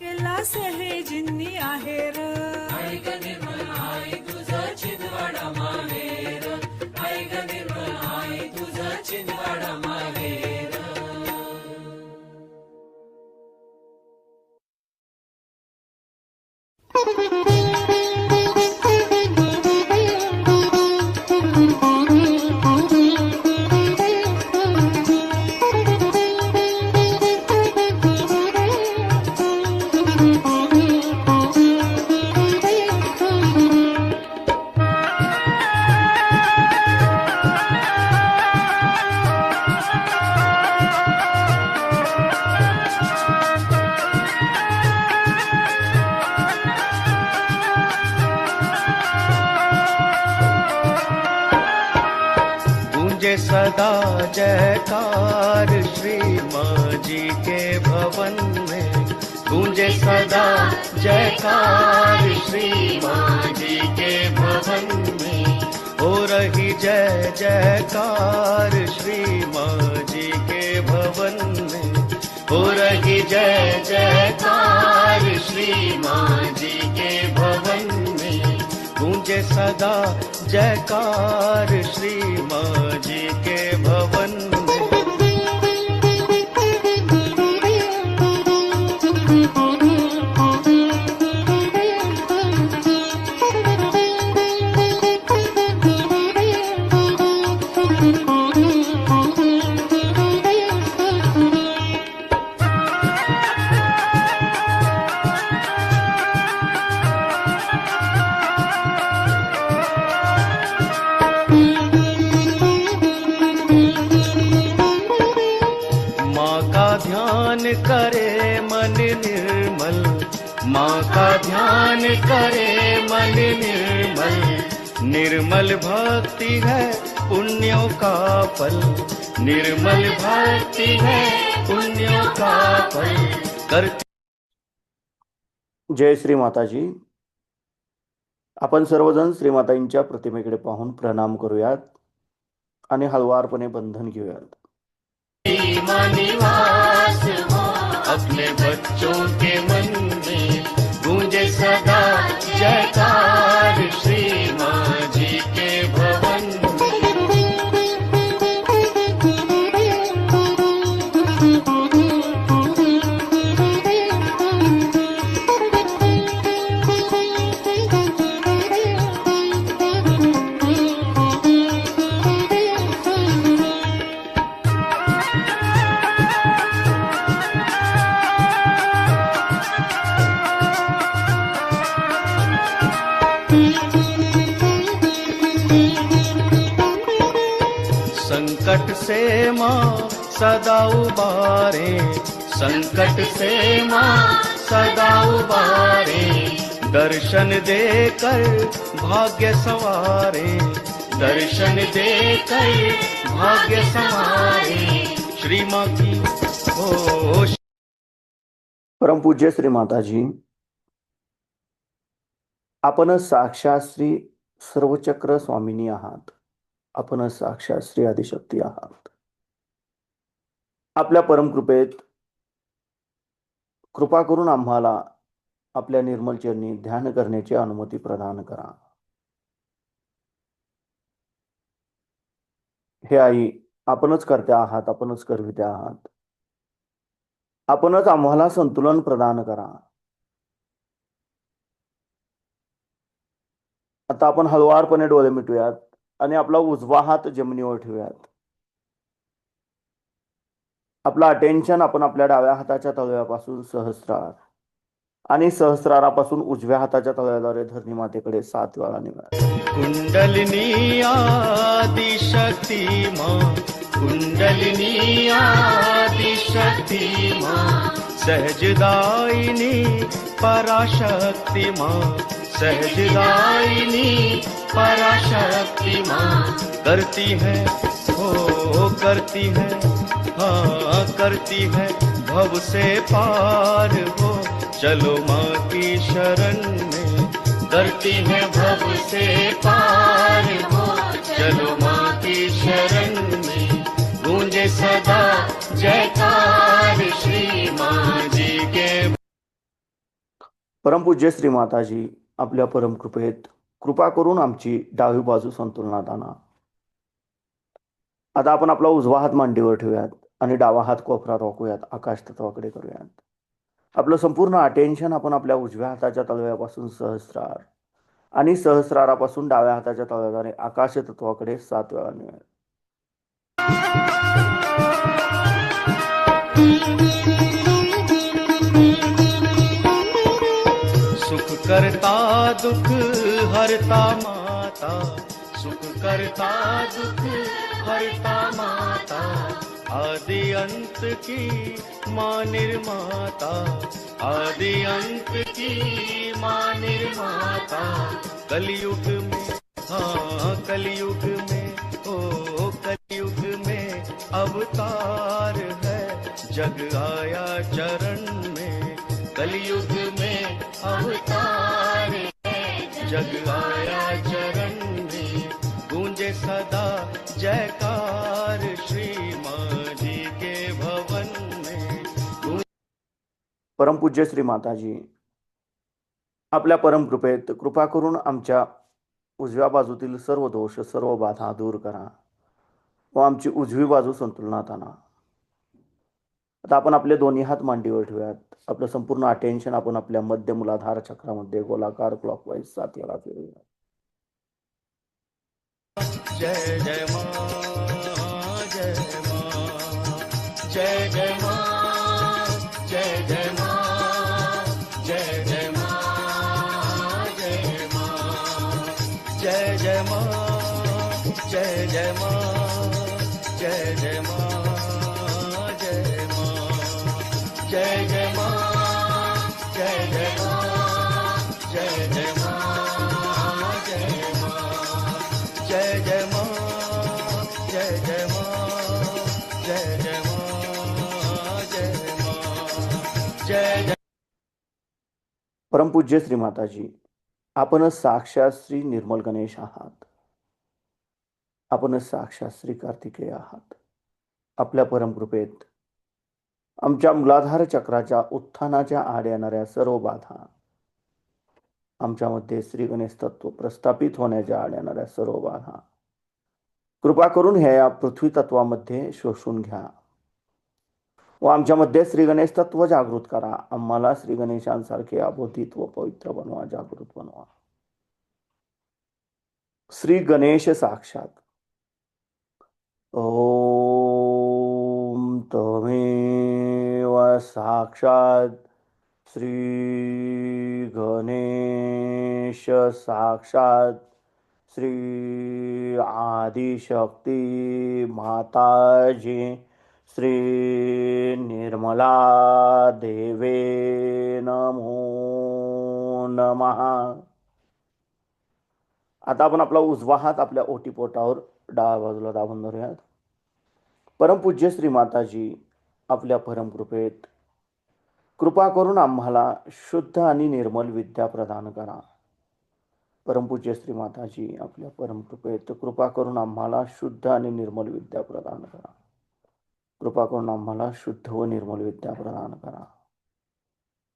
केला सहेजिनी आहेर ऐक निर्मल आई तुझा छिंदवाडा माहेर ऐक निर्मल आई तुझा छिंदवाडा माहेर गूंजे सदा जयकार श्री माँ जी के भवन में, गूंजे सदा जयकार श्री माँ जी के भवन में, हो रही जय जयकार श्री माँ जी के भवन में, हो रही जय जयकार श्री माँ जी के भवन में, गूंजे सदा जयकार श्री माँ जी के भवन में। ध्यान करे मन निर्मल, माँ का ध्यान करे मन निर्मल, निर्मल भक्ति है पुण्यों का फल, निर्मल भक्ति है पुण्यों का फल करती। जय श्री माताजी. आपण सर्वजण श्रीमातांच्या प्रतिमेकडे पाहून प्रणाम करूयात आणि हळवारपणे बंधन घेऊयात. निवास हो अपने बच्चों के मन में, गूंजे सदा जयकार श्री माँ जी के भवन संकट से माँ सदा उबारे, संकट से माँ सदा उबारे, दर्शन देकर भाग्य सवारे, दर्शन देकर भाग्य सवारे श्री माँ की हो. परम पूज्य श्री माताजी, आपण साक्षात श्री सर्वचक्र स्वामिनी आहात. आपण साक्षात श्री आदिशक्ती आहात. आपल्या परमकृपेत कृपा करून आम्हाला आपल्या निर्मल चरणी ध्यान करण्याची अनुमती प्रदान करा. हे आई, आपणच करते आहात, आपणच करविते आहात. आपणच आम्हाला संतुलन प्रदान करा. आता आपण हळवारपणे डोळे मिटूयात आणि आपला उजवा हात जमिनीवर ठेवूयात. आपला अटेन्शन आपण आपल्या डाव्या हाताच्या तळव्यापासून सहस्रार आणि सहस्रारापासून उजव्या हाताच्या तळव्याद्वारे धरणी मातेकडे 7 वेळा निघा. कुंडलिनी आदि शक्ति माँ, कुंडलिनी आदि शक्ति माँ, सहजदायिनी पराशक्ति माँ, सहजदायिनी पराशक्ति माँ, करती है हो करती है, हाँ करती है भव से पार हो, चलो माँ की शरण में, करती है भव से पार हो, चलो माँ की शरण में, गूंजे सदा जयकार श्री माँ जी के। परमपूज्य श्री माताजी आपल्या परमकृपेत कृपा करून आमची डावी बाजू संतुलनात आणा. आता आपण आपला उजवा हात मांडीवर ठेवूयात आणि डावा हात कोपरात रोखूयात, आकाश तत्वाकडे करूयात. आपलं संपूर्ण अटेन्शन आपण आपल्या उजव्या हाताच्या तळव्यापासून सहस्रार आणि सहस्रारापासून डाव्या हाताच्या तळव्याद्वारे आकाश तत्वाकडे 7 वेळा नेऊयात. सुख करता दुख हरता माता, सुख करता दुख हरता माता, आदि अंत की माँ निर्माता, आदि अंत की माँ निर्माता। कलयुग में हाँ कलयुग में ओ कलयुग में अवतार है, जग आया चरण में। कलयुग में अवतार है, जग आया चरण में। गूंजे सदा जयकार श्री माँ जी के भवन में। परमपूज्य श्री माताजी आपल्या परमकृपेत कृपा करून आमच्या उजव्या बाजूतील सर्व दोष सर्व बाधा दूर करा व आमची उजवी बाजू संतुलनात आणा. आता आपण आपले दोन्ही हात मांडीवर ठेवूयात. आपलं संपूर्ण अटेन्शन आपण आपल्या मध्य मूलाधार चक्रामध्ये गोलाकार क्लॉकवाईज 7 वेळा फिरवूया. जय जय माँ, जय माँ, जय जय माँ, जय जय माँ, जय जय माँ, जय माँ, जय जय माँ, जय जय माँ, जय जय माँ, जय माँ, जय जय माँ, जय जय माँ, जय जय माँ, जय माँ, जय जय माँ, जय जय माँ, जय जय माँ, जय माँ, जय जय। परमपूज्य श्री माताजी आपण साक्षात श्री निर्मल गणेश आहात. आपण साक्षात श्री कार्तिकेय आहात. आपल्या परमकृपेत आमच्या मूलाधार चक्राच्या उत्थानाच्या आड येणाऱ्या सर्व बाधा, आमच्यामध्ये श्री गणेश तत्व प्रस्थापित होण्याच्या आड येणाऱ्या सर्व बाधा कृपा करून ह्या या पृथ्वी तत्वामध्ये शोषून घ्या व आमच्यामध्ये श्री गणेश तत्व जागृत करा. आम्हाला श्री गणेशांसारखे अबोधित व पवित्र बनवा, जागृत बनवा. श्री गणेश साक्षात. ओम तमेव साक्षात श्री गणेश साक्षात श्री आदिशक्ती माताजी श्री निर्मला देवे नमो नमः. आता आपण आपला उजवा हात आपल्या ओटीपोटावर डाव्या बाजूला दाबून धरूयात. परमपूज्य श्री माताजी आपल्या परमकृपेत कृपा करून आम्हाला शुद्ध आणि निर्मल विद्या प्रदान करा. परमपूज्य श्री माताजी आपल्या परमकृपेत कृपा करून आम्हाला शुद्ध आणि निर्मल विद्या प्रदान करा. कृपा करून आम्हाला शुद्ध व निर्मल विद्या प्रदान करा.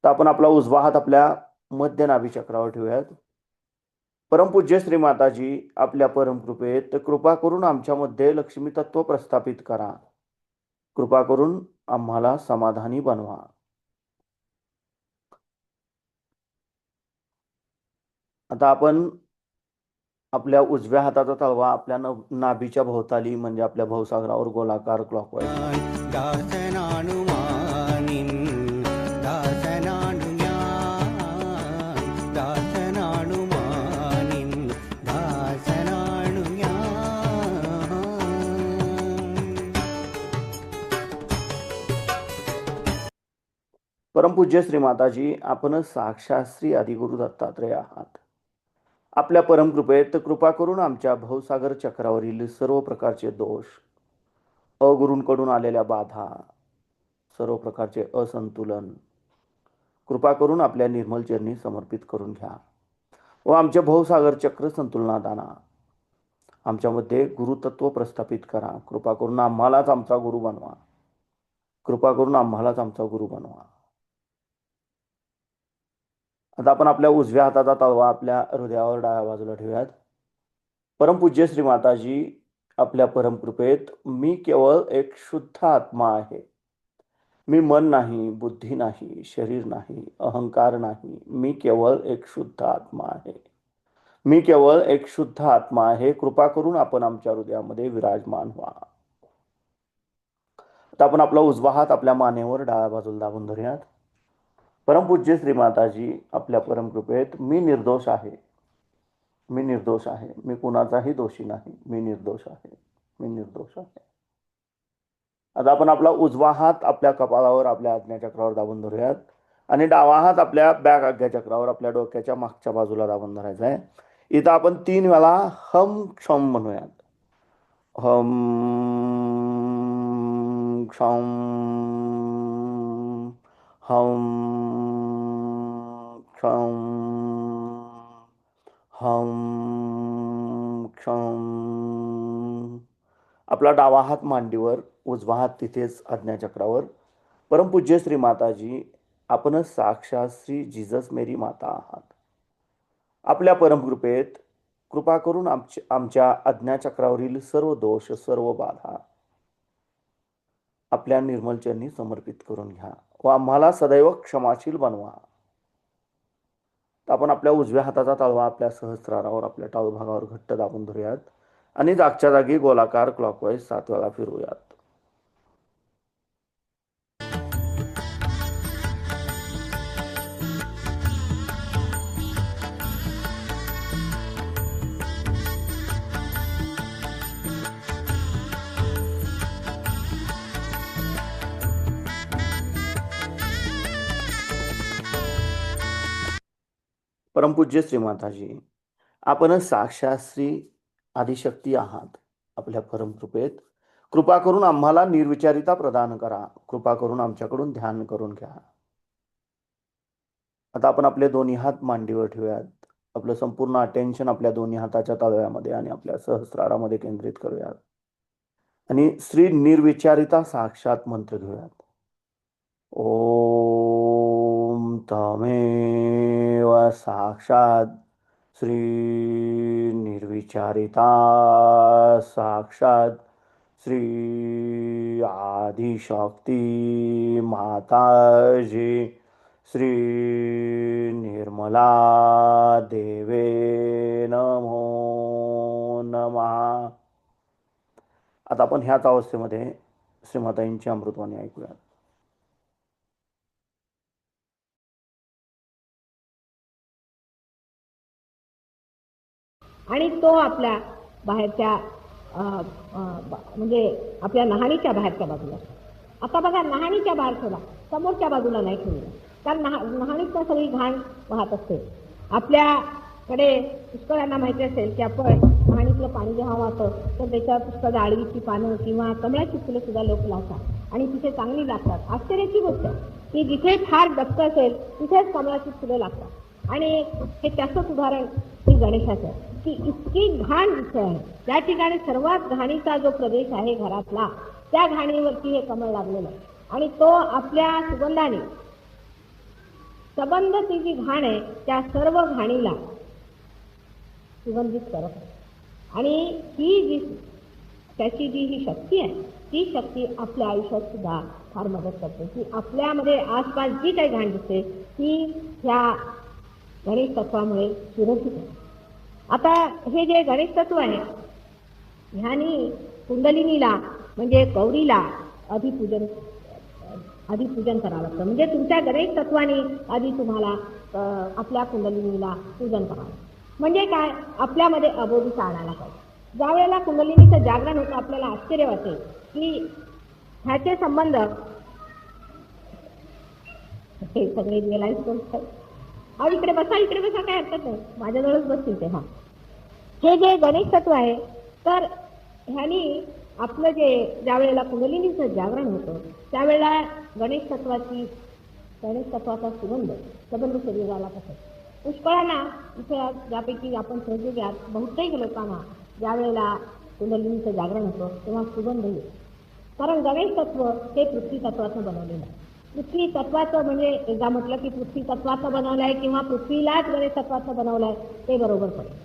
तर आपण आपला उजवा हात आपल्या मध्य नाभी चक्रावर ठेवूयात. परमपूज्य श्री माताजी आपल्या परमकृपेत कृपा करून आमच्यामध्ये लक्ष्मी तत्व प्रस्थापित करा. कृपा करून आम्हाला समाधानी बनवा. आता आपण आपल्या उजव्या हाताचा तळवा आपल्या नाभीच्या भोवताली म्हणजे आपल्या भवसागरावर गोलाकार क्लॉकवाईज परमपूज्य श्री माताजी आपण साक्षात श्री आदिगुरु दत्तात्रय आहात. आपल्या परमकृपेत कृपा करून आमच्या भवसागर चक्रावरील सर्व प्रकारचे दोष, अगुरूंकडून आलेल्या बाधा, सर्व प्रकारचे असंतुलन कृपा करून आपल्या निर्मल चरणी समर्पित करून घ्या व आमचे भवसागर चक्र संतुलनात आणा. आमच्यामध्ये गुरुतत्व प्रस्थापित करा. कृपा करून आम्हालाच आमचा गुरु बनवा. कृपा करून आम्हालाच आमचा गुरु बनवा. आता आपण आपल्या उजव्या हाताचा तळवा आपल्या हृदयावर डाव्या बाजूला ठेवूयात. परमपूज्य श्री माताजी, आपल्या परमकृपेत मी केवळ एक शुद्ध आत्मा आहे. मी मन नाही, बुद्धी नाही, शरीर नाही, अहंकार नाही. मी केवळ एक शुद्ध आत्मा आहे. मी केवळ एक शुद्ध आत्मा आहे. कृपा करून आपण आमच्या हृदयामध्ये विराजमान व्हा. आता आपण आपला उजवा हात आपल्या मानेवर डाव्या बाजूला दाबून धरूयात. परमपूज्य श्री माताजी, आपल्या परमकृपेत मी निर्दोष आहे. मी निर्दोष आहे. मी कुणाचाही दोषी नाही. मी निर्दोष आहे. मी निर्दोष आहे. आता आपण आपला उजवा हात आपल्या कपाळावर आपल्या आज्ञाचक्रावर दाबून धरूयात आणि डावा हात आपल्या बॅक आज्ञाचक्रावर आपल्या डोक्याच्या मागच्या बाजूला दाबून धरायचा आहे. इथं आपण 3 वेळा हम क्षम म्हणूयात. हम क्षम, हम क्षम, हम क्षम. आपला डावा हात मांडीवर, उजवा हात तिथेच आज्ञाचक्रावर. परमपूज्य श्री माताजी, आपणच साक्षात श्री जीसस मेरी माता आहात. आपल्या परमकृपेत कृपा करून आमच्या आज्ञाचक्रावरील सर्व दोष, सर्व बाधा आपल्या निर्मल चरणी समर्पित करून घ्या व आम्हाला सदैव क्षमाशील बनवा. आपण आपल्या उजव्या हाताचा तळवा आपल्या सहस्रारावर आपल्या टाळूभागावर घट्ट दाबून धरूयात आणि जागच्या जागी गोलाकार क्लॉकवाईज 7 वेळा फिरवूयात. परमपूज्य श्री माताजी, आपण साक्षात श्री आदिशक्ती आहात. आपल्या परमकृपेत कृपा करून आम्हाला निर्विचारिता प्रदान करा. कृपा करून आमच्याकडून ध्यान करून घ्या. आता आपण आपले दोन्ही हात मांडीवर ठेवूयात. आपलं संपूर्ण अटेन्शन आपल्या दोन्ही हाताच्या तळव्यामध्ये आणि आपल्या सहस्रारामध्ये केंद्रित करूयात आणि श्री निर्विचारिता साक्षात मंत्र घेऊयात. ओम तमेव साक्षात श्री निर्विचारिता साक्षात श्री आदिशक्ती माताजी श्री निर्मला देवे नमो नमः. आता आपण ह्याच अवस्थेमध्ये श्रीमाताईंची अमृतवाणी ऐकूया. आणि तो आपल्या बाहेरच्या म्हणजे आपल्या नहाणीच्या बाहेरच्या बाजूला. आता बघा, नहाणीच्या बाहेर ठेवला, समोरच्या बाजूला नाही ठेवलं, कारण नहाणीत सगळी घाण वाहत असते. आपल्याकडे पुष्कळांना माहिती असेल की आपण नहाणीतलं पाणी जेव्हा वाहतं तर त्याच्यावर पुष्कळ आळवीची पानं किंवा कमळाची फुलं सुद्धा लोक लावतात आणि तिथे चांगली लागतात. आश्चर्याची गोष्ट की जिथे फार डबकं असेल तिथेच कमळाची फुलं लागतात. आणि हे त्याचंच उदाहरण हे गणेशाचं की इतकी घाण जिथे आहे त्या ठिकाणी सर्वात घाणीचा जो प्रदेश आहे घरातला, त्या घाणीवरती हे कमळ लागलेलं आहे आणि तो आपल्या सुगंधाने सबंध ती जी घाण आहे त्या सर्व घाणीला सुगंधित करत आहे. आणि ही जी त्याची जी ही शक्ती आहे ती शक्ती आपल्या आयुष्यात सुद्धा फार मदत करते की आपल्यामध्ये आसपास जी काही घाण दिसते ती ह्या गणेश तत्वामुळे सुरक्षित आहे. आता हे जे गणेश तत्व आहे ह्यानी कुंडलिनीला म्हणजे गौरीला आधी पूजन करावं लागतं. म्हणजे तुमच्या गणेश तत्वाने आधी तुम्हाला आपल्या कुंडलिनीला पूजन करावं. म्हणजे काय, आपल्यामध्ये अबोधीचा आणायला पाहिजे. ज्या वेळेला कुंडलिनीचं जागरण होतं आपल्याला आश्चर्य वाटेल की ह्याचे संबंध हे सगळे रिअलाइज करतात. अहो इकडे बसा काय हरकत नाही, माझ्याजवळच बसतील ते. हे जे गणेश तत्व आहे तर ह्यानी आपलं जे ज्या वेळेला कुंडलिनीचं जागरण होतं त्यावेळेला गणेश तत्वाचा सुगंध सबंध शरीराला कसं पुष्कळांना इथे ज्यापैकी आपण सहयोग्यात बहुतेक लोकांना ज्या वेळेला कुंडलिनीचं जागरण होतं तेव्हा सुगंध येतो. कारण गणेश तत्व हे पृथ्वी तत्वाचं बनवलेलं आहे. पृथ्वी तत्वाचं म्हणजे एकदा म्हटलं की पृथ्वी तत्वाचं बनवलं आहे किंवा पृथ्वीलाच गणेश तत्वाचं बनवलं आहे ते बरोबर पडेल.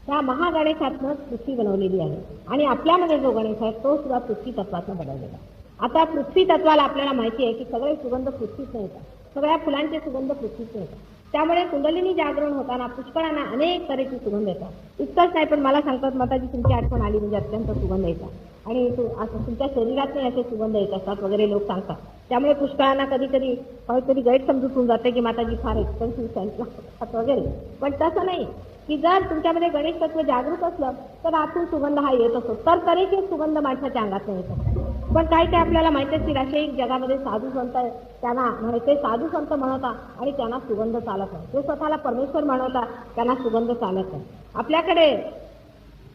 त्या महागणेशातनंच पृथ्वी बनवलेली आहे आणि आपल्यामध्ये जो गणेश आहे तो सुद्धा पृथ्वी तत्वातनं बनवलेला आहे. आता पृथ्वी तत्वाला आपल्याला माहिती आहे की सगळे सुगंध पृथ्वीच येतात, सगळ्या फुलांचे सुगंध पृथ्वीच येतात. त्यामुळे कुंडलिनी जागरण होताना पुष्कळांना अनेक तऱ्हेची सुगंध येतात. इतकंच नाही पण मला सांगतात माताजी तुमची आठवण आली म्हणजे अत्यंत सुगंध येतात आणि असं तुमच्या शरीरात नाही असे सुगंध येत असतात वगैरे लोक सांगतात. त्यामुळे पुष्कळांना कधी कधी गैरसमजूत होऊन जाते की माताजी फार एक्सपेन्सिव्ह सेंट लागतात वगैरे. पण तसं नाही की जर तुमच्यामध्ये गणेश तत्व जागृत असलं तर आतून सुगंध हा येत असतो. तर तऱ्हेचे सुगंध माणसाच्या अंगात नाही येतात. पण काही ते आपल्याला माहिती असतील असे जगामध्ये साधू संत त्यांना ते साधू संत म्हणतात आणि त्यांना सुगंध चालत नाही. ते स्वतःला परमेश्वर म्हणतात त्यांना सुगंध चालत नाही. आपल्याकडे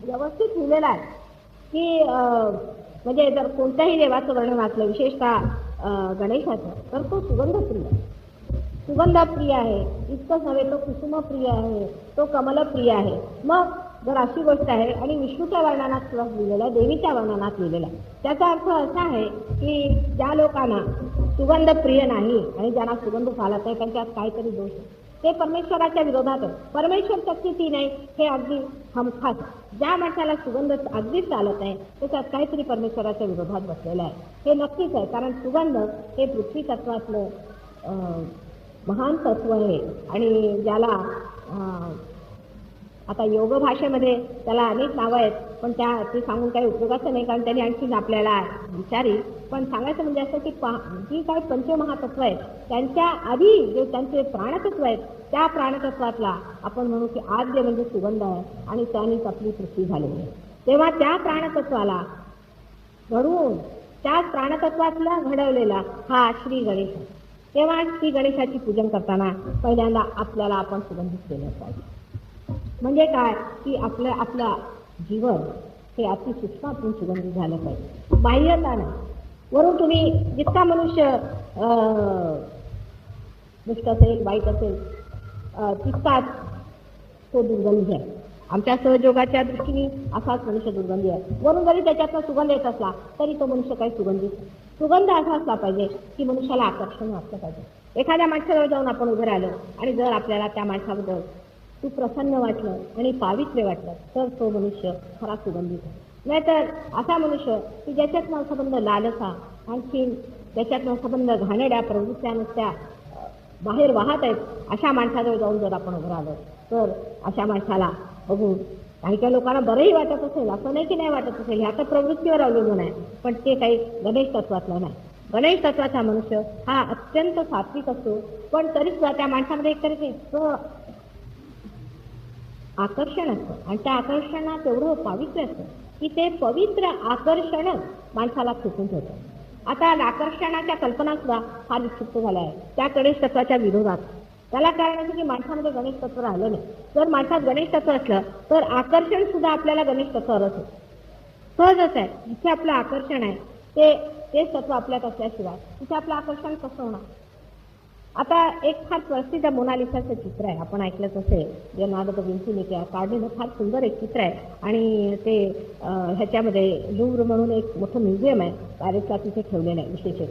व्यवस्थित लिहिलेलं आहे की म्हणजे जर कोणत्याही देवाचं वर्णन वाचलं विशेषतः गणेशाचं तर तो सुगंधप्रिय आहे. सुगंधप्रिय आहे इतकंच नव्हे तो कुसुमप्रिय आहे, तो कमलप्रिय आहे. मग जर अशी गोष्ट आहे आणि विष्णूच्या वर्णनात सुद्धा लिहिलेलं आहे, देवीच्या वर्णनात लिहिलेलं आहे. त्याचा अर्थ असा आहे की ज्या लोकांना सुगंध प्रिय नाही आणि ज्यांना सुगंध चालत नाही त्यांच्यात काहीतरी दोष आहे. ते परमेश्वराच्या विरोधात आहे. परमेश्वर शक्ती ती नाही हे अगदी हमखास. ज्या माणसाला सुगंध अगदीच चालत नाही त्याच्यात काहीतरी परमेश्वराच्या विरोधात बसलेलं आहे हे नक्कीच आहे. कारण सुगंध हे पृथ्वी तत्वातलं महान तत्व आहे आणि ज्याला आता योग भाषेमध्ये त्याला अनेक नावं आहेत पण ते सांगून काही उपयोगाचं नाही कारण त्यांनी आणखी आपल्याला विचारी. पण सांगायचं म्हणजे असं की जी काही पंचमहातत्व आहेत त्यांच्या आधी जे त्यांचे प्राणतत्व आहेत त्या प्राणतत्वातला आपण म्हणू की आद्य म्हणजे सुगंध आहे आणि त्यानेच आपली पृथ्वी झालेली आहे. तेव्हा त्या प्राणतत्वाला घडवून त्याच प्राणतत्वातला घडवलेला हा श्री गणेश आहे. तेव्हा श्री गणेशाची पूजन करताना पहिल्यांदा आपल्याला आपण सुगंधित केलं पाहिजे. म्हणजे काय की आपलं जीवन हे अतिसूक्ष्मातून सुगंधित झालं पाहिजे, बाह्यता नाही. वरून तुम्ही जितका मनुष्य दुष्ट असेल वाईट असेल तितकाच तो दुर्गंधी आहे. आमच्या सहयोगाच्या दृष्टीने असाच मनुष्य दुर्गंधी आहे. वरून जरी त्याच्यातनं सुगंध येत असला तरी तो मनुष्य काही सुगंध असा असला पाहिजे की मनुष्याला आकर्षण वाटलं पाहिजे. एखाद्या माणसाजवळ जाऊन आपण उभं राहिलो आणि जर आपल्याला त्या माणसाबद्दल तू प्रसन्न वाटलं आणि पावित्र्य वाटलं तर तो मनुष्य खरा सुगंधित आहे. नाहीतर असा मनुष्य की ज्याच्यातनं संबंध लालसा आणखी त्याच्यातनं संबंध घाणेड्या प्रवृत्त्या नुसत्या बाहेर वाहत आहेत अशा माणसाजवळ जाऊन जर आपण उभं राहिलो तर अशा माणसाला बघून काही लोकांना बरंही वाटत असेल, असं नाही की नाही वाटत असेल, ह्या तर प्रवृत्तीवर अवलंबून आहे. पण ते काही गणेश तत्वातलं नाही. गणेश तत्वाचा मनुष्य हा अत्यंत सात्विक असतो पण तरी सुद्धा त्या माणसामध्ये एक तरी इतकं आकर्षण असतं आणि त्या आकर्षणात एवढं पावित्र्य असतं की ते पवित्र आकर्षणच माणसाला खेचून ठेवतं. आता आकर्षणाच्या कल्पना सुद्धा फार विक्षिप्त झाल्या आहेत त्या गणेश तत्वाच्या विरोधात. त्याला कारण असं की माणसामध्ये गणेश तत्व राहिलं नाही. जर माणसात गणेश तत्व असलं तर आकर्षण सुद्धा आपल्याला गणेश तत्वावरच होतं. सहजच आहे जिथे आपलं आकर्षण आहे तेच तत्व आपल्यात असल्याशिवाय तिथे आपलं आकर्षण कसं होणार. आता एक फार प्रसिद्ध मोनालिसाचं चित्र आहे, आपण ऐकलंच असेल, लिओनार्डो दा विंचीने काढलेलं फार सुंदर एक चित्र आहे आणि ते ह्याच्यामध्ये लुव्र म्हणून एक मोठं म्युझियम आहे पॅरिसला, तिथे ठेवलेलं आहे विशेष.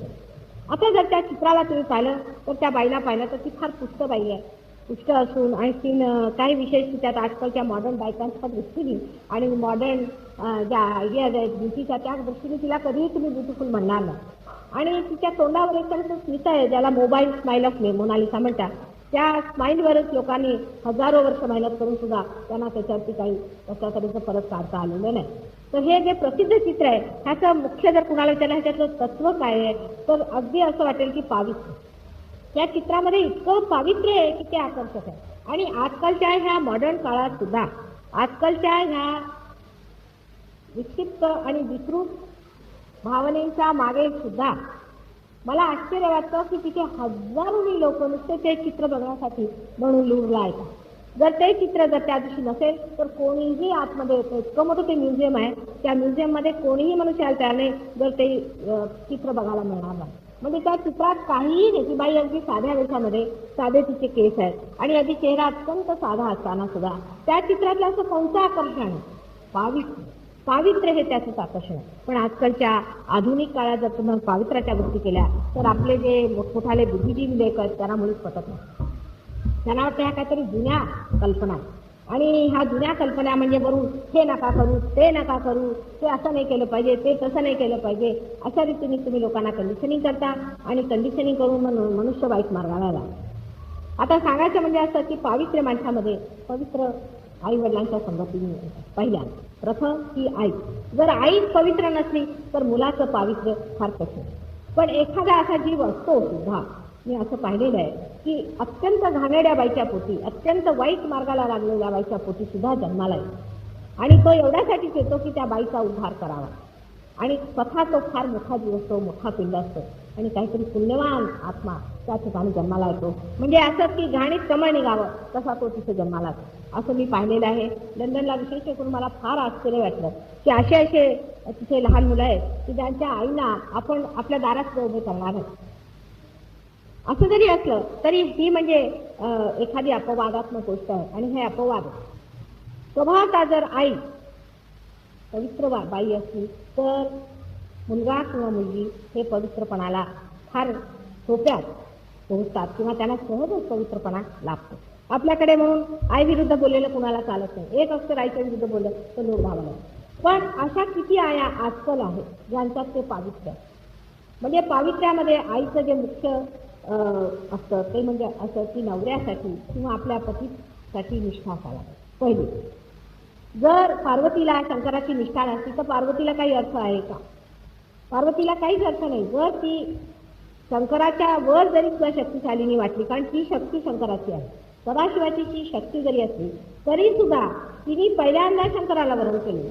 आता जर त्या चित्राला तुम्ही पाहिलं तर त्या बाईला पाहिलं तर ती फार पुष्ट बाई आहे. पुष्ट असून आणखी काही विशेष त्यात आजकालच्या मॉडर्न बायकांच्या दृष्टीने आणि मॉडर्न ज्या आयडियाज आहेत ब्युटीच्या त्या दृष्टीने तिला कधीही तुम्ही ब्युटिफुल म्हणणार नाही. आणि तिच्या तोंडावर एक स्मित आहे ज्याला मोबाईल स्माईल ऑफ मोनालिसा म्हणतात. त्या स्माईलवरच लोकांनी हजारो वर्ष मेहनत करून सुद्धा त्यांना त्याच्यावरती काही कशा तऱ्हेचं परत काढता आलेलं नाही. तर हे जे प्रसिद्ध चित्र आहे ह्याचं मुख्य जर कुणाला विचारलं ह्याच्यातलं तत्व काय आहे तर अगदी असं वाटेल की पावित्र्य. त्या चित्रामध्ये इतकं पावित्र्य आहे की ते आकर्षक आहे. आणि आजकालच्या ह्या मॉडर्न काळात सुद्धा आजकालच्या ह्या विक्षिप्त आणि विकृत भावनेच्या मागे सुद्धा मला आश्चर्य वाटतं की तिथे हजारोनी लोक नुसते ते चित्र बघण्यासाठी म्हणून लुरला येतात. जर ते चित्र जर त्या दिवशी नसेल तर कोणीही आतमध्ये येतं. इतकं मोठं ते म्युझियम आहे, त्या म्युझियममध्ये कोणीही मनुष्य आला त्याने जर ते चित्र बघायला मिळणार नाही. म्हणजे त्या चित्रात काहीही नाही. ती बाई अगदी साध्या वेशामध्ये, साधे तिचे केस आहेत, आणि अगदी चेहरा अत्यंत साधा असताना सुद्धा त्या चित्रातलं असं कोणतं आकर्षण आहे. त्या चित्रातल्या बाईला जर तुम्ही पाहिलं तर त्या बाईला पावित्र्य हे त्याचंच आकर्षण आहे. पण आजकालच्या आधुनिक काळात जर तुम्ही पावित्र्याच्या गोष्टी केल्या तर आपले जे मोठमोठाले बुद्धिजीवी लेख आहेत त्यांना मुळीच पटत नाही. त्यांना वाटतं ह्या काहीतरी जुन्या कल्पना आहेत. आणि ह्या जुन्या कल्पना म्हणजे वरून हे नका करू, ते नका करू, ते असं नाही केलं पाहिजे, ते तसं नाही केलं पाहिजे, अशा रीतीने तुम्ही लोकांना कंडिशनिंग करता आणि कंडिशनिंग करून मनुष्य वाईट मार्गाला लागला. आता सांगायचं म्हणजे असं की पावित्र्य माणसामध्ये पवित्र आई वडिलांच्या संगतीने पहिल्या प्रथम ही आई. जर आईच पवित्र नसली तर मुलाचं पावित्र्य फार कठीण. पण एखादा असा जीव असतो सुद्धा, मी असं पाहिलेलं आहे की अत्यंत घाणेरड्या बाईच्या पोटी, अत्यंत वाईट मार्गाला लागलेल्या बाईच्या पोटी सुद्धा जन्माला येतो आणि तो एवढ्यासाठीच येतो की त्या बाईचा उद्धार करावा. आणि स्वतः तो फार मोठा जीव असतो, मोठा पिंड असतो आणि काहीतरी पुण्यवान आत्मा त्या ठिकाणी जन्माला येतो. म्हणजे असं की घाणीत कमळ निघावं तसा तो तिथे जन्माला येतो असं मी पाहिलेलं आहे. लंडनला विशेष करून मला फार आश्चर्य वाटलं की असे तिथे लहान मुलं आहेत की ज्यांच्या आईना आपण आपल्या दारात उभे करणार आहे. असं जरी असलं तरी ही म्हणजे एखादी अपवादात्मक गोष्ट आहे. आणि हे अपवाद स्वभावता जर आई पवित्र बाई असली तर मुलगा किंवा मुलगी हे पवित्रपणाला फार सोप्यात पोहोचतात किंवा त्यांना सहजच पवित्रपणा लाभतो. आपल्याकडे म्हणून आई विरुद्ध बोललेलं कुणाला चालत नाही. एक अक्षर आईच्या विरुद्ध बोललं तर लोक भावना. पण अशा किती आया आजकाल आहेत ज्यांच्यात ते पावित्र्य, म्हणजे पावित्र्यामध्ये आईचं जे मुख्य असतं ते म्हणजे असं की नवऱ्यासाठी किंवा आपल्या पतीसाठी निष्ठा असायला पहिली. जर पार्वतीला शंकराची निष्ठा नसती तर पार्वतीला काही अर्थ आहे का? पार्वतीला काहीच अर्थ नाही. जर ती शंकराच्या वर जरी तुला शक्तिशालीनी वाटली, कारण ती शक्ती शंकराची आहे, सदाशिवाची ती शक्ती जरी असली तरी सुद्धा तिने पहिल्यांदा शंकराला वरण केले,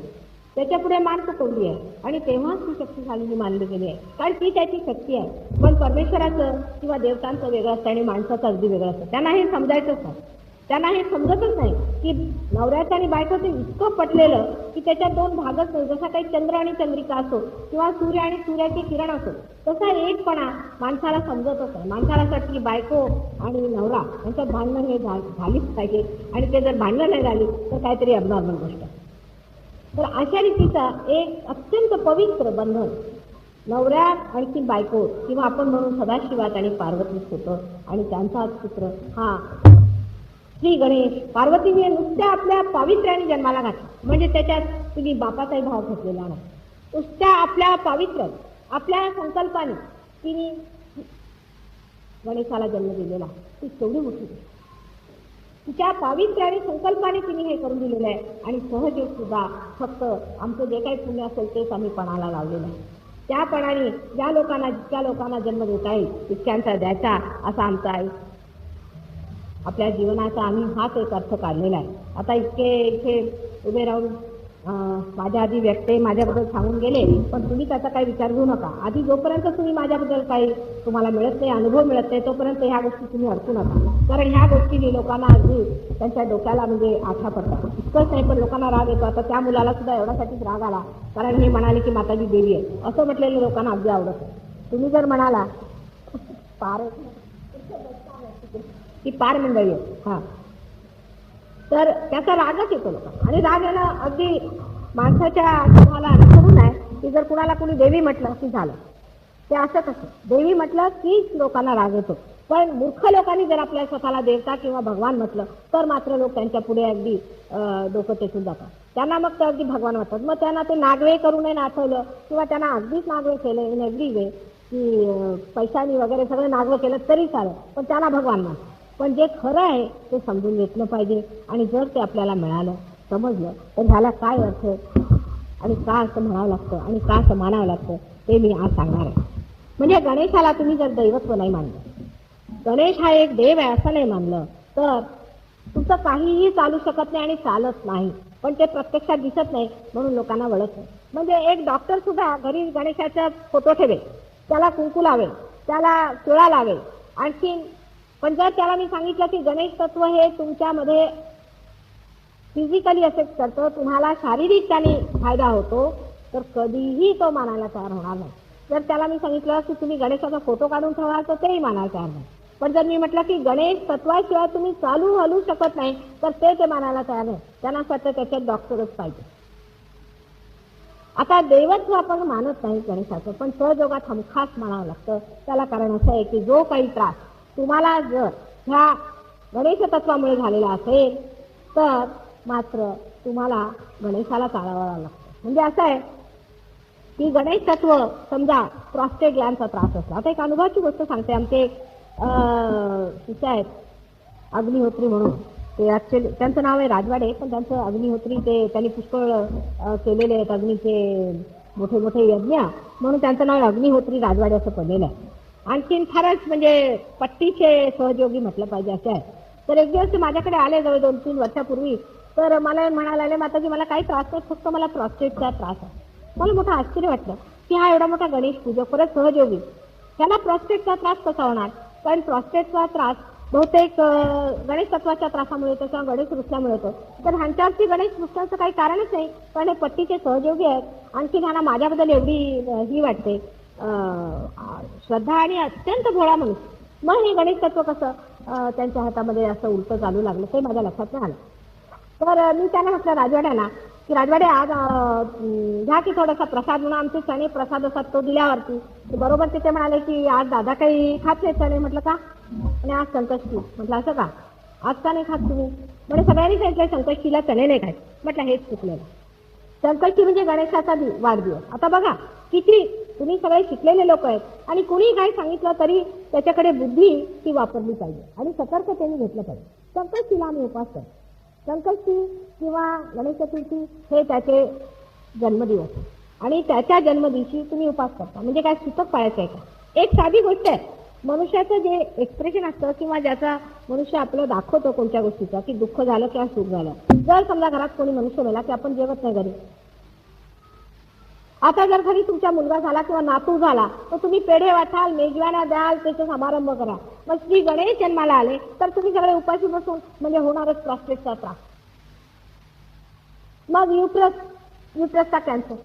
त्याच्या पुढे मान चुकवली आहे आणि तेव्हाच ती शक्तिशालीनी मानली गेली आहे, कारण ती त्याची शक्ती आहे. पण परमेश्वराचं किंवा देवतांचं वेगळं असतं आणि माणसाचं अगदी वेगळं असतं. त्यांना हे समजायचंच नाही. त्यांना हे समजतच नाही की नवऱ्याचं आणि बायकोचं इतकं पटलेलं की त्याच्यात दोन भागच नाही. जसा काही चंद्र आणि चंद्रिका असो किंवा सूर्य आणि सूर्याचे किरण असो, तसा एकपणा माणसाला समजतच नाही. माणसाला असं वाटतं की बायको आणि नवरा यांच्यात भांडणं हे झालीच पाहिजे आणि ते जर भांडणं नाही झाली तर काहीतरी अबनॉर्मल गोष्ट. तर अशा रीतीचा एक अत्यंत पवित्र बंधन नवऱ्या आणखी बायको किंवा आपण म्हणून सदाशिवात आणि पार्वतीच होतं. आणि त्यांचा पुत्र हा श्री गणेश. पार्वतीने नुसत्या आपल्या पावित्र्याने जन्माला घातला, म्हणजे त्याच्यात तुम्ही बापाचाही भाव घेतलेला नाही. नुसत्या आपल्या पावित्र्य आपल्या संकल्पाने तिने गणेशाला जन्म दिलेला. ती तेवढी मोठी तिच्या पावित्र्य आणि संकल्पाने तिने हे करून दिलेलं आहे. आणि सहज सुद्धा फक्त आमचं जे काही पुण्य असेल तेच आम्ही पणाला लावलेलं आहे. त्या पणाने जितक्या लोकांना जन्म देता येईल तितक्यांचा द्यायचा असा आमचा आहे. आपल्या जीवनाचा आम्ही हाच एक अर्थ काढलेला आहे. आता इथे उभे राहून माझ्या आधी व्यक्ती माझ्याबद्दल सांगून गेले, पण तुम्ही त्याचा काही विचार घेऊ नका. आधी जोपर्यंत तुम्ही माझ्याबद्दल काही तुम्हाला मिळत नाही, अनुभव मिळत नाही, तोपर्यंत ह्या गोष्टी तुम्ही अडकू नका. कारण ह्या गोष्टी लोकांना अगदी त्यांच्या डोक्याला म्हणजे आठा पडतात. इतकंच नाही पण लोकांना राग येतो. आता त्या मुलाला सुद्धा एवढ्यासाठीच राग आला कारण हे म्हणाले की माताजी देवी आहे असं म्हटलेलं लोकांना अगदी आवडत नाही. तुम्ही जर म्हणाला पार की पार मंडळी आहे हा, तर त्याचा रागच येतो लोकांना. आणि राग येणं अगदी माणसाच्या तुम्हाला अनुसरून आहे की जर कुणाला कुणी देवी म्हटलं की झालं ते असं कसं. देवी म्हटलं की लोकांना राग येतो. पण मूर्ख लोकांनी जर आपल्या स्वतःला देवता किंवा भगवान म्हटलं तर मात्र लोक त्यांच्या पुढे अगदी डोकं टेकून जातात. त्यांना मग ते अगदी भगवान वाटतात. मग त्यांना ते नागवे करू नये आठवलं किंवा त्यांना अगदीच नागवे केलं इन एव्हरी वे की पैशानी वगैरे सगळं नागवं केलं तरी चालेल, पण त्यांना भगवान मानतात. पण जे खरं आहे ते समजून घेतलं पाहिजे. आणि जर ते आपल्याला मिळालं समजलं तर ह्याला काय अर्थ आणि का असं म्हणावं लागतं आणि का असं मानावं लागतं ते मी आज सांगणार आहे. म्हणजे गणेशाला तुम्ही जर दैवत्व नाही मानलं, गणेश हा एक देव आहे असं नाही मानलं तर तुमचं काहीही चालू शकत नाही आणि चालत नाही. पण ते प्रत्यक्षात दिसत नाही म्हणून लोकांना वळत नाही. म्हणजे एक डॉक्टर सुद्धा घरी गणेशाचा फोटो ठेवेल, त्याला कुंकू लावेल, त्याला चुळा लावेल आणखी. पण जर त्याला मी सांगितलं की गणेश तत्व हे तुमच्यामध्ये फिजिकली अफेक्ट करतं, तुम्हाला शारीरिक त्याने फायदा होतो, तर कधीही तो मानायला तयार होणार नाही. जर त्याला मी सांगितलं की तुम्ही गणेशाचा फोटो काढून ठेवा तर तेही मानायला तयार नाही. पण जर मी म्हटलं की गणेश तत्वाशिवाय तुम्ही चालू हलू शकत नाही तर ते मानायला तयार नाही. त्यांना असं वाटतं त्याच्यात डॉक्टरच पाहिजे. आता दैवत्व आपण मानत नाही गणेशाचं, पण सहयोगात हमखास मानावं लागतं. त्याला कारण असं आहे की जो काही त्रास तुम्हाला जर ह्या गणेश तत्वामुळे झालेला असेल तर मात्र तुम्हाला गणेशाला टाळावं लागतं. म्हणजे असं आहे की गणेश तत्व समजा प्रॉस्टेट ग्लॅंडचा त्रास असला. आता एक अनुभवाची गोष्ट सांगते. आमचे शिष्य आहेत अग्निहोत्री म्हणून, ते ऍक्च्युअली त्यांचं नाव आहे राजवाडे, पण त्यांचं अग्निहोत्री ते त्यांनी पुष्कळ केलेले आहेत अग्नीचे मोठे मोठे यज्ञ, म्हणून त्यांचं नाव अग्निहोत्री राजवाडे असं पडलेलं आहे. आणखीन फारच म्हणजे पट्टीचे सहयोगी म्हटलं पाहिजे असे आहे. तर एक दिवस ते माझ्याकडे आले जवळ 2-3 वर्षापूर्वी. तर मला म्हणायला लागले, माताजी मला काही त्रास नाही, फक्त मला प्रॉस्टेटचा त्रास आहे. मला मोठं आश्चर्य वाटलं की हा एवढा मोठा गणेश पूजक परत सहयोगी, त्याला प्रॉस्टेटचा त्रास कसा होणार? कारण प्रॉस्टेटचा त्रास बहुतेक गणेश तत्वाच्या त्रासामुळे येतो किंवा गणेश रुसल्यामुळे येतो. तर ह्यांच्यावरती गणेश रुसण्याचं काही कारणच नाही, कारण हे पट्टीचे सहयोगी आहेत. आणखी ह्यांना माझ्याबद्दल एवढी ही वाटते श्रद्धा आणि अत्यंत भोळा म्हणून. मग हे गणेश तत्व कसं त्यांच्या हातामध्ये असं उलटं चालू लागलं ते माझ्या लक्षात नाही आलं. तर मी त्यांना म्हटलं राजवाड्याला की राजवाडे आज घ्या की थोडासा प्रसाद, म्हणून आमचे चणे प्रसाद असतात तो दिल्यावरती. बरोबर ते म्हणाले की आज दादा काही खात नाही चणे. म्हटलं का? आणि आज संकष्टी. म्हटलं असं का? आज का नाही खात तुम्ही? म्हणजे सगळ्यांनी सांगितलं संकष्टीला चणे नाही खायचे. म्हटलं हेच चुकलेलं. संकष्टी म्हणजे गणेशाचा वाढदिवस. आता बघा किती तुम्ही सगळे शिकलेले लोक आहेत आणि कुणी काही सांगितलं तरी त्याच्याकडे बुद्धी ती वापरली पाहिजे आणि सतर्कतेने घेतलं पाहिजे. संकष्टीला आम्ही उपास करतो. संकष्टी किंवा गणेश चतुर्थी हे त्याचे जन्मदिवस आणि त्याच्या जन्मदिवशी तुम्ही उपास करता. म्हणजे काय सुतक पाळायचं आहे का? एक साधी गोष्ट आहे. मनुष्याचं जे एक्सप्रेशन असतं किंवा ज्याचा मनुष्य आपलं दाखवतो कोणत्या गोष्टीचा की दुःख झालं किंवा सुख झालं. जर समजा घरात कोणी मनुष्य मेला की आपण जेवत नाही घरी. आता जर घरी तुमचा मुलगा झाला किंवा नातू झाला तर तुम्ही पेढे वाटाल, मेजवान्या द्याल, त्याचा समारंभ करा. मग श्री गणेश जन्माला आले तर तुम्ही सगळे उपाशी बसून म्हणजे होणारच प्रॉस्टेटचा त्रास. मग युट्रसचा कॅन्सर.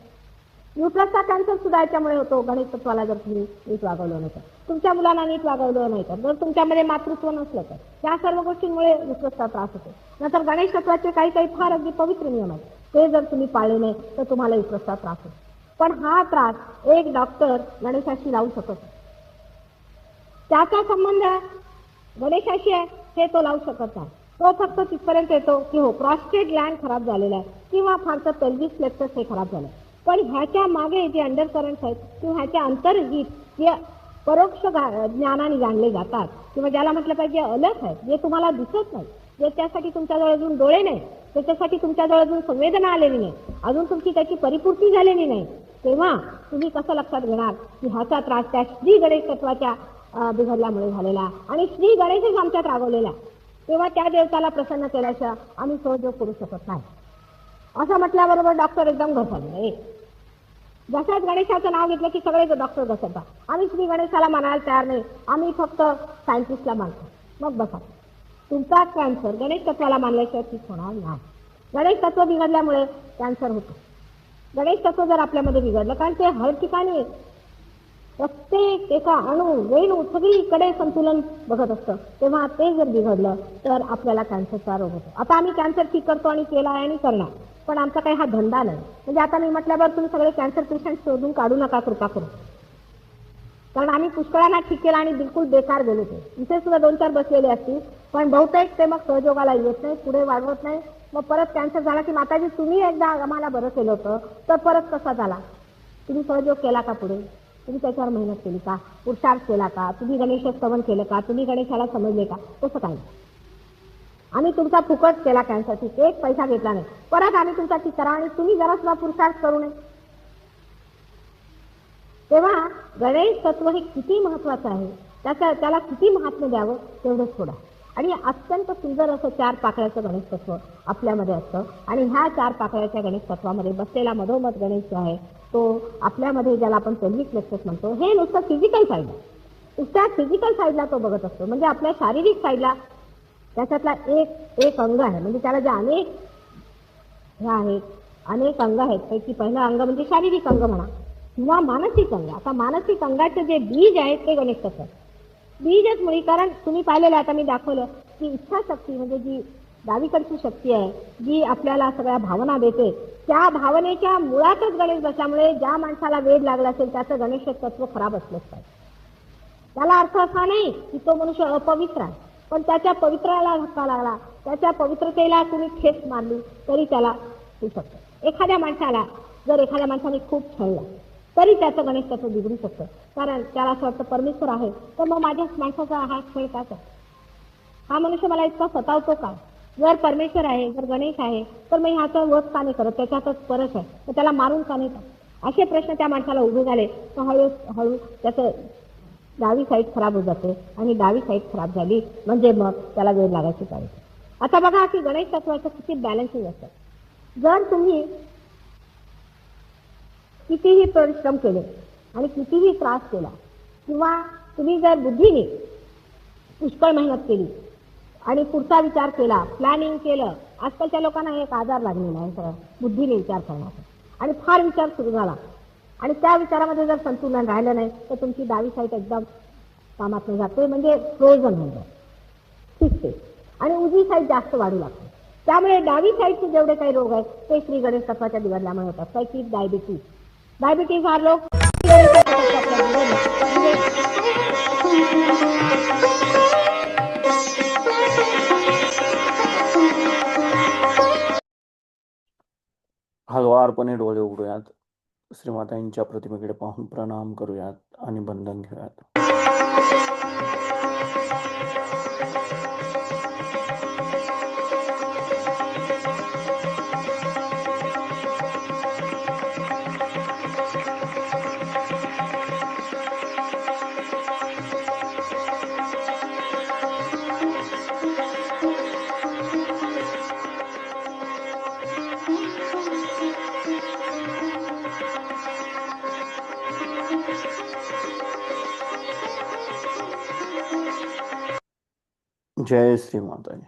युट्रसचा कॅन्सर सुद्धा याच्यामुळे होतो गणेश तत्वाला जर तुम्ही नीट वागवलं नाही तर. तुमच्या मुलांना नीट वागवलं नाही तर, जर तुमच्यामध्ये मातृत्व नसलं तर, या सर्व गोष्टींमुळे युट्रसचा त्रास होतो. नंतर गणेश तत्वाचे काही काही फार अगदी पवित्र नियम आहेत, ते जर तुम्ही पाळले नाही तर तुम्हाला युट्रसचा त्रास होतो. पण हा त्रास एक डॉक्टर गणेशाशी लावू शकत. त्याचा संबंध गणेशाशी आहे हे तो लावू शकत नाही. तो फक्त तिथपर्यंत येतो की हो प्रॉस्टेट ग्लॅंड खराब झालेला आहे किंवा फारसं पेल्विक फ्लेक्सस हे खराब झालं. पण ह्याच्या मागे जे अंडर करंट्स आहेत किंवा ह्याच्या अंतर्गत जे परोक्ष ज्ञानाने जाणले जातात किंवा ज्याला म्हटलं पाहिजे अलग आहेत, जे तुम्हाला दिसत नाही, जे त्यासाठी तुमच्याजवळ अजून डोळे नाही, त्याच्यासाठी तुमच्याजवळ अजून संवेदना आलेली नाही, अजून तुमची त्याची परिपूर्ती झालेली नाही, तेव्हा तुम्ही कसं लक्षात घेणार की ह्याचा त्रास त्या श्री गणेश तत्वाच्या बिघडल्यामुळे झालेला आणि श्री गणेशच आमच्यात रागवलेला. तेव्हा त्या देवताला प्रसन्न केल्याशिवाय आम्ही सहयोग करू शकत नाही. असं म्हटल्याबरोबर डॉक्टर एकदम घसरले. जशाच गणेशाचं नाव घेतलं की सगळे डॉक्टर घसरतात. आम्ही श्री गणेशाला मानायला तयार नाही, आम्ही फक्त सायंटिस्टला मानतो. मग बसा, तुमचा कॅन्सर गणेश तत्वाला मानल्याशिवाय ठीक होणार नाही. गणेश तत्व बिघडल्यामुळे कॅन्सर होतो. गणेश तत्व जर आपल्यामध्ये बिघडलं, कारण ते हर ठिकाणी प्रत्येक एका अणू रेणू सगळीकडे संतुलन बघत असतं, तेव्हा ते जर बिघडलं तर आपल्याला कॅन्सरचा रोग होतो. आता आम्ही कॅन्सर ठीक करतो आणि केला आहे आणि करणार, पण आमचा काही हा धंदा नाही. म्हणजे आता मी म्हटल्यावर तुम्ही सगळे कॅन्सर पेशंट शोधून काढू नका कृपा करून, कारण आम्ही पुष्कळांना ठीक केला आणि बिलकुल बेकार गेले. ते इथे सुद्धा 2-4 बसलेले असतील, पण बहुतेक ते मग सहयोगाला येत नाही, पुढे वाढवत नाही. मग परत कॅन्सर झाला की माताजी तुम्ही एकदा आम्हाला बरं केलं होतं तर परत कसा झाला? तुम्ही सहयोग केला का? पुढे तुम्ही त्याच्यावर मेहनत केली का? पुरुषार्थ केला का? तुम्ही गणेश स्तवन केलं का? तुम्ही गणेशाला समजले का? तसं काही नाही. आम्ही तुमचा फुकट केला कॅन्सर ठीक, एक पैसा घेतला नाही. परत आम्ही तुमचा ठीक करा आणि तुम्ही जरा सुद्धा पुरुषार्थ करू नये. तेव्हा गणेश तत्व हे किती महत्वाचं आहे, त्याला किती महात्म्य द्यावं तेवढंच थोडं. आणि अत्यंत सुंदर असं 4 पाकळ्याचं गणेश तत्व आपल्यामध्ये असतं आणि ह्या 4 पाकळ्याच्या गणेश तत्वामध्ये बसलेला मधोमध गणेश जो आहे तो आपल्यामध्ये, ज्याला आपण पेल्विक फ्लेक्सस म्हणतो, हे नुसतं फिजिकल साईडला, नुसत्या फिजिकल साईडला तो बघत असतो. म्हणजे आपल्या शारीरिक साईडला त्याच्यातला एक अंग आहे. म्हणजे त्याला जे अनेक अंग आहेत पैकी पहिलं अंग म्हणजे शारीरिक अंग म्हणा किंवा मानसिक अंग. आता मानसिक अंगाचे जे बीज आहेत ते गणेश तत्व बीजच मुळी. कारण तुम्ही पाहिलेलं, आता मी दाखवलं की इच्छाशक्ती म्हणजे जी डावीकडची शक्ती आहे जी आपल्याला सगळ्या भावना देते. त्या भावनेच्या मुळातच गणेश बसल्यामुळे ज्या माणसाला वेड लागला असेल त्याचं गणेश तत्व खराब असलंच पाहिजे. त्याला अर्थ असा नाही की तो मनुष्य अपवित्र आहे, पण त्याच्या पवित्राला धक्का लागला, त्याच्या पवित्रतेला तुम्ही ठेस मारली तरी त्याला होऊ शकतं. एखाद्या माणसाने खूप छळलं तरी त्याचं गणेश तत्व बिघडू शकतं. कारण त्याला असं वाटतं परमेश्वर आहे तर मग माझ्या माणसाचा हा खेळ का करतो, हा मनुष्य मला इतका सतावतो का. जर परमेश्वर आहे, जर गणेश आहे तर मग ह्याचा वध का नाही करत, त्याच्यातच परस आहे तर त्याला मारून का नाही टाकत. असे प्रश्न त्या माणसाला उभे झाले तर हळूहळू त्याचं डावी साईड खराब होत जाते आणि डावी साईड खराब झाली म्हणजे मग त्याला वेळ लागायची पाहिजे. आता बघा की गणेश तत्वाचं किती बॅलन्सिंग असतं. जर तुम्ही कितीही परिश्रम केले आणि कितीही त्रास केला किंवा तुम्ही जर बुद्धीने पुष्कळ मेहनत केली आणि पुढचा विचार केला, प्लॅनिंग केलं. आजकालच्या लोकांना एक आजार लागलेला आहे सगळं बुद्धीने विचार करण्याचा, आणि फार विचार सुरू झाला आणि त्या विचारामध्ये जर संतुलन राहिलं नाही तर तुमची डावी साईड एकदम कामात नाही जाते, म्हणजे फ्रोझन होऊन जाते, शिजते आणि उजवी साईड जास्त वाढू लागते. त्यामुळे डावी साईडचे जेवढे काही रोग आहेत ते श्री गणेश तत्वाच्या बिघडल्यामुळे होतात. पैकी डायबिटीज हा रोग हळुवारपणे डोळे उघडूयात, श्रीमातांच्या प्रतिमेकडे पाहून प्रणाम करूयात आणि बंधन घेऊयात. जय श्री माताजी.